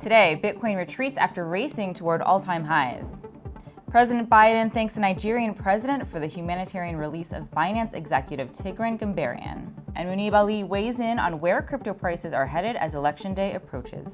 Today, Bitcoin retreats after racing toward all-time highs. President Biden thanks the Nigerian president for the humanitarian release of Binance executive Tigran Gambaryan. And Muneeb Ali weighs in on where crypto prices are headed as Election Day approaches.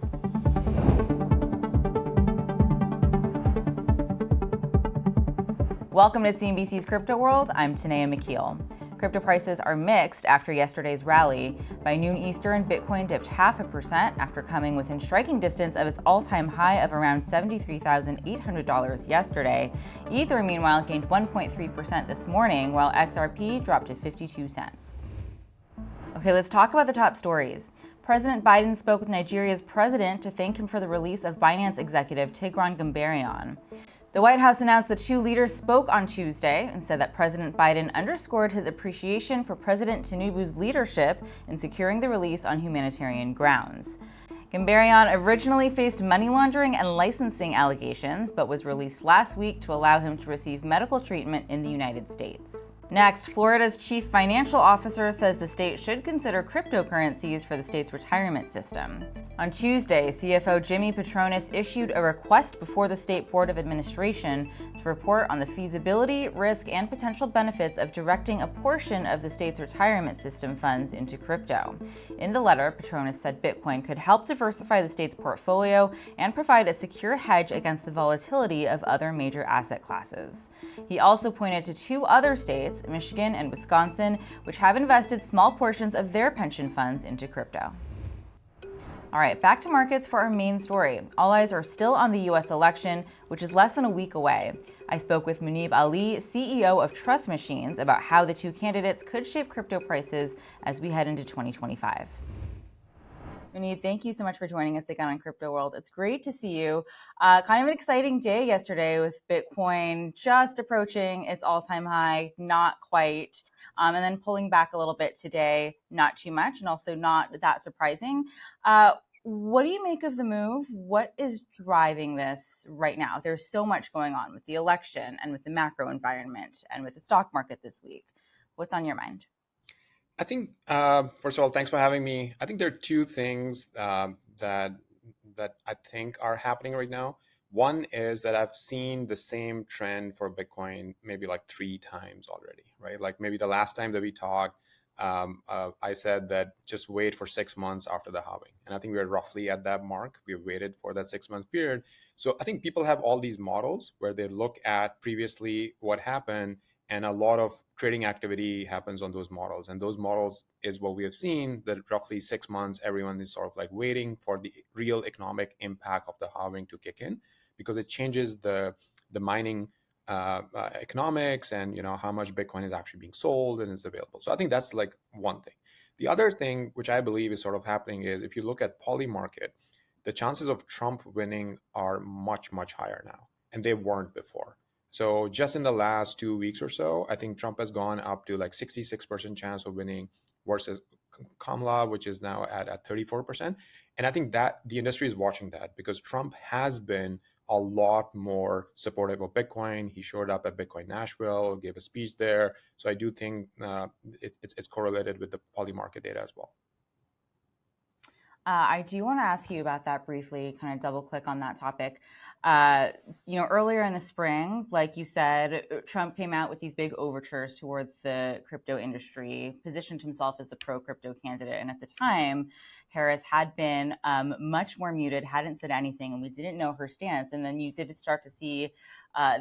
Welcome to CNBC's Crypto World. I'm Tanea McKeel. Crypto prices are mixed after yesterday's rally. By noon Eastern, Bitcoin dipped 0.5% after coming within striking distance of its all-time high of around $73,800 yesterday. Ether, meanwhile, gained 1.3% this morning, while XRP dropped to 52 cents. Okay, let's talk about the top stories. President Biden spoke with Nigeria's president to thank him for the release of Binance executive Tigran Gambaryan. The White House announced the two leaders spoke on Tuesday and said that President Biden underscored his appreciation for President Tinubu's leadership in securing the release on humanitarian grounds. Gambaryan originally faced money laundering and licensing allegations, but was released last week to allow him to receive medical treatment in the United States. Next, Florida's chief financial officer says the state should consider cryptocurrencies for the state's retirement system. On Tuesday, CFO Jimmy Patronis issued a request before the State Board of Administration to report on the feasibility, risk, and potential benefits of directing a portion of the state's retirement system funds into crypto. In the letter, Patronis said Bitcoin could help diversify the state's portfolio and provide a secure hedge against the volatility of other major asset classes. He also pointed to two other states, Michigan and Wisconsin, which have invested small portions of their pension funds into crypto. All right, back to markets for our main story. All eyes are still on the U.S. election, which is less than a week away. I spoke with Muneeb Ali, CEO of Trust Machines, about how the two candidates could shape crypto prices as we head into 2025. Muneeb, thank you so much for joining us again on Crypto World. It's great to see you. Kind of an exciting day yesterday with Bitcoin just approaching its all-time high, not quite, and then pulling back a little bit today, not too much, and also not that surprising. What do you make of the move? What is driving this right now? There's so much going on with the election and with the macro environment and with the stock market this week. What's on your mind? I think, first of all, thanks for having me. I think there are two things that I think are happening right now. One is that I've seen the same trend for Bitcoin maybe like 3 times already, right? Like maybe the last time that we talked, I said that just wait for 6 months after the halving. And I think we're roughly at that mark. We've waited for that 6-month period. So I think people have all these models where they look at previously what happened, and a lot of trading activity happens on those models. And those models is what we have seen, that roughly 6 months, everyone is sort of like waiting for the real economic impact of the halving to kick in, because it changes the mining economics and how much Bitcoin is actually being sold and is available. So I think that's like one thing. The other thing, which I believe is sort of happening, is if you look at poly market, the chances of Trump winning are much, much higher now, and they weren't before. So just in the last 2 weeks or so, I think Trump has gone up to like 66% chance of winning versus Kamala, which is now at 34%. And I think that the industry is watching that because Trump has been a lot more supportive of Bitcoin. He showed up at Bitcoin Nashville, gave a speech there. So I do think it's correlated with the poly market data as well. I do want to ask you about that briefly, kind of double click on that topic. Earlier in the spring, like you said, Trump came out with these big overtures towards the crypto industry, positioned himself as the pro-crypto candidate. And at the time, Harris had been much more muted, hadn't said anything, and we didn't know her stance. And then you did start to see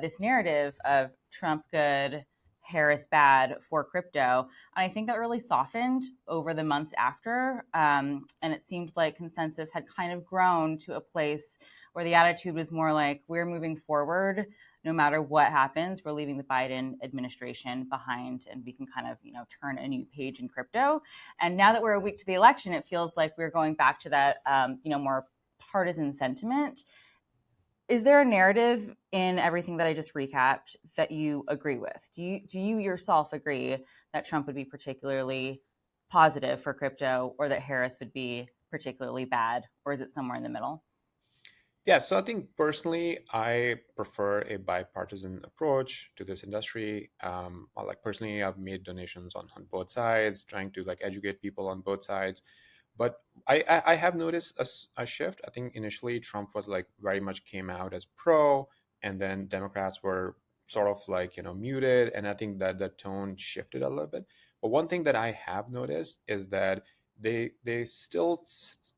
this narrative of Trump good, Harris bad for crypto. And I think that really softened over the months after. And it seemed like consensus had kind of grown to a place where the attitude was more like, we're moving forward no matter what happens. We're leaving the Biden administration behind, and we can kind of, turn a new page in crypto. And now that we're a week to the election, it feels like we're going back to that, more partisan sentiment. Is there a narrative in everything that I just recapped that you agree with? Do you yourself agree that Trump would be particularly positive for crypto, or that Harris would be particularly bad, or is it somewhere in the middle? Yeah, so I think personally, I prefer a bipartisan approach to this industry. Personally, I've made donations on both sides, trying to educate people on both sides. But I have noticed a shift. I think initially Trump was like very much came out as pro, and then Democrats were sort of like, muted. And I think that the tone shifted a little bit. But one thing that I have noticed is that they still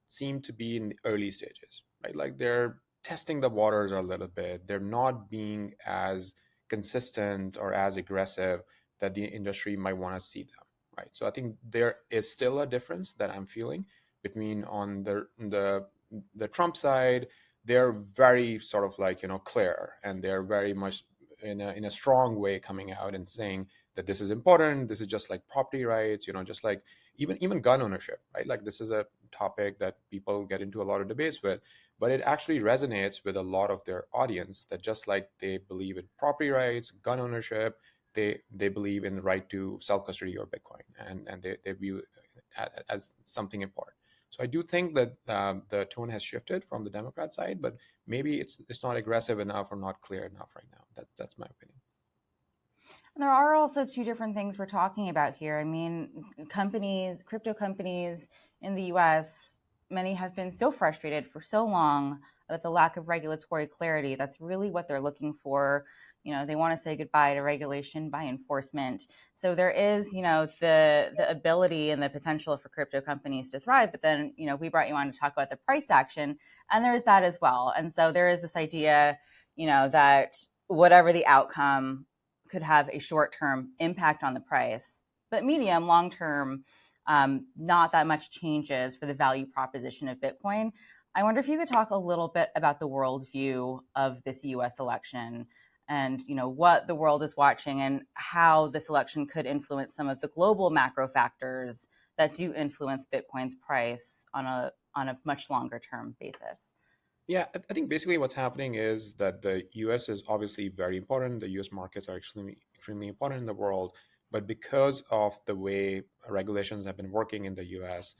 seem to be in the early stages, right? Like they're testing the waters a little bit. They're not being as consistent or as aggressive that the industry might want to see them, right? So I think there is still a difference that I'm feeling between on the Trump side. They're very sort of like, clear, and they're very much in a strong way coming out and saying that this is important. This is just like property rights, just like even gun ownership, right? Like this is a topic that people get into a lot of debates with, but it actually resonates with a lot of their audience, that just like they believe in property rights, gun ownership, they believe in the right to self-custody or Bitcoin, and they view it as something important. So I do think that the tone has shifted from the Democrat side, but maybe it's not aggressive enough or not clear enough right now. That's my opinion. And there are also two different things we're talking about here. I mean, crypto companies in the US, many have been so frustrated for so long about the lack of regulatory clarity. That's really what they're looking for. They want to say goodbye to regulation by enforcement. So there is, the ability and the potential for crypto companies to thrive. But then, we brought you on to talk about the price action, and there's that as well. And so there is this idea, that whatever the outcome could have a short-term impact on the price, but medium, long-term, not that much changes for the value proposition of Bitcoin. I wonder if you could talk a little bit about the worldview of this U.S. election, and what the world is watching, and how this election could influence some of the global macro factors that do influence Bitcoin's price on a much longer-term basis. Yeah, I think basically what's happening is that the US is obviously very important. The US markets are extremely important in the world. But because of the way regulations have been working in the US,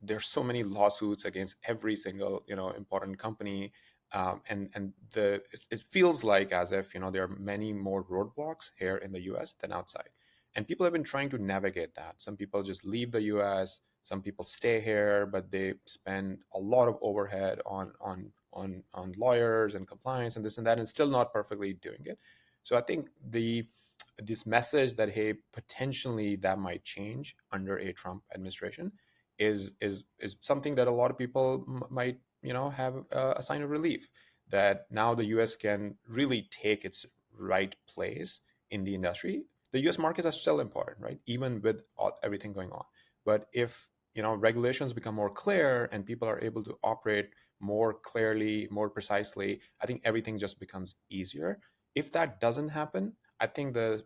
there's so many lawsuits against every single, important company. It feels like as if, there are many more roadblocks here in the US than outside. And people have been trying to navigate that. Some people just leave the US, some people stay here, but they spend a lot of overhead on lawyers and compliance and this and that, and still not perfectly doing it. So I think this message that, hey, potentially that might change under a Trump administration is something that a lot of people might have a sign of relief, that now the US can really take its right place in the industry. The US markets are still important, right? Even with everything going on. But if regulations become more clear and people are able to operate more clearly, more precisely, I think everything just becomes easier. If that doesn't happen, I think the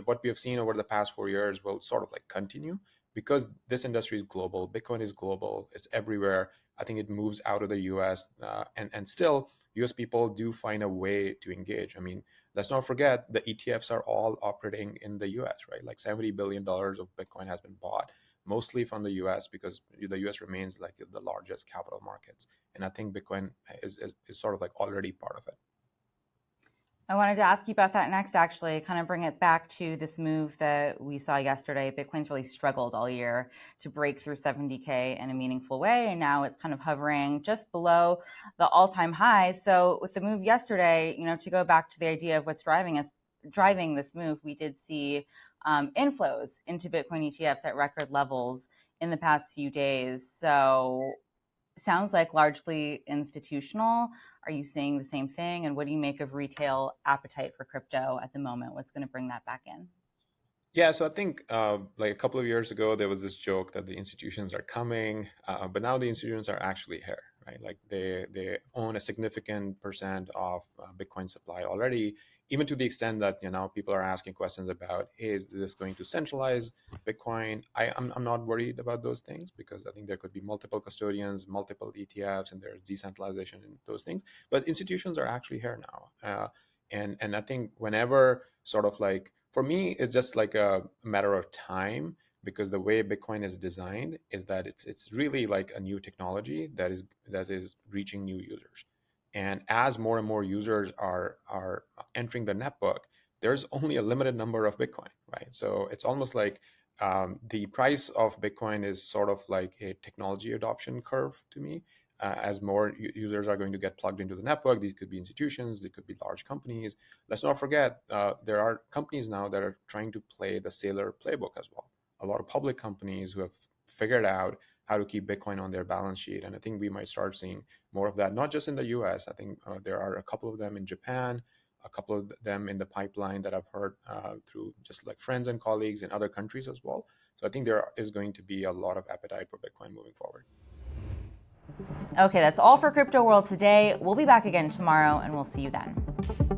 what we have seen over the past 4 years will sort of like continue, because this industry is global. Bitcoin is global. It's everywhere. I think it moves out of the US, and still US people do find a way to engage. I mean, let's not forget the ETFs are all operating in the US, right? Like $70 billion of Bitcoin has been bought, mostly from the US, because the US remains like the largest capital markets. And I think Bitcoin is sort of like already part of it. I wanted to ask you about that next, actually, kind of bring it back to this move that we saw yesterday. Bitcoin's really struggled all year to break through 70K in a meaningful way, and now it's kind of hovering just below the all-time high. So with the move yesterday, to go back to the idea of what's driving this move, we did see inflows into Bitcoin ETFs at record levels in the past few days. So sounds like largely institutional. Are you seeing the same thing? And what do you make of retail appetite for crypto at the moment? What's going to bring that back in? Yeah, so I think like a couple of years ago, there was this joke that the institutions are coming, but now the institutions are actually here, right? Like they own a significant percent of Bitcoin supply already, even to the extent that people are asking questions about, hey, is this going to centralize Bitcoin? I'm not worried about those things, because I think there could be multiple custodians, multiple ETFs, and there's decentralization in those things. But institutions are actually here now, and I think whenever sort of like, for me, it's just like a matter of time, because the way Bitcoin is designed is that it's really like a new technology that is reaching new users. And as more and more users are entering the netbook, there's only a limited number of Bitcoin, right? So it's almost like The price of Bitcoin is sort of like a technology adoption curve to me. As more users are going to get plugged into the network, these could be institutions, they could be large companies. Let's not forget, there are companies now that are trying to play the Sailor playbook as well. A lot of public companies who have figured out how to keep Bitcoin on their balance sheet. And I think we might start seeing more of that, not just in the US. I think there are a couple of them in Japan, a couple of them in the pipeline that I've heard through just like friends and colleagues in other countries as well. So I think there is going to be a lot of appetite for Bitcoin moving forward. Okay, that's all for Crypto World today. We'll be back again tomorrow, and we'll see you then.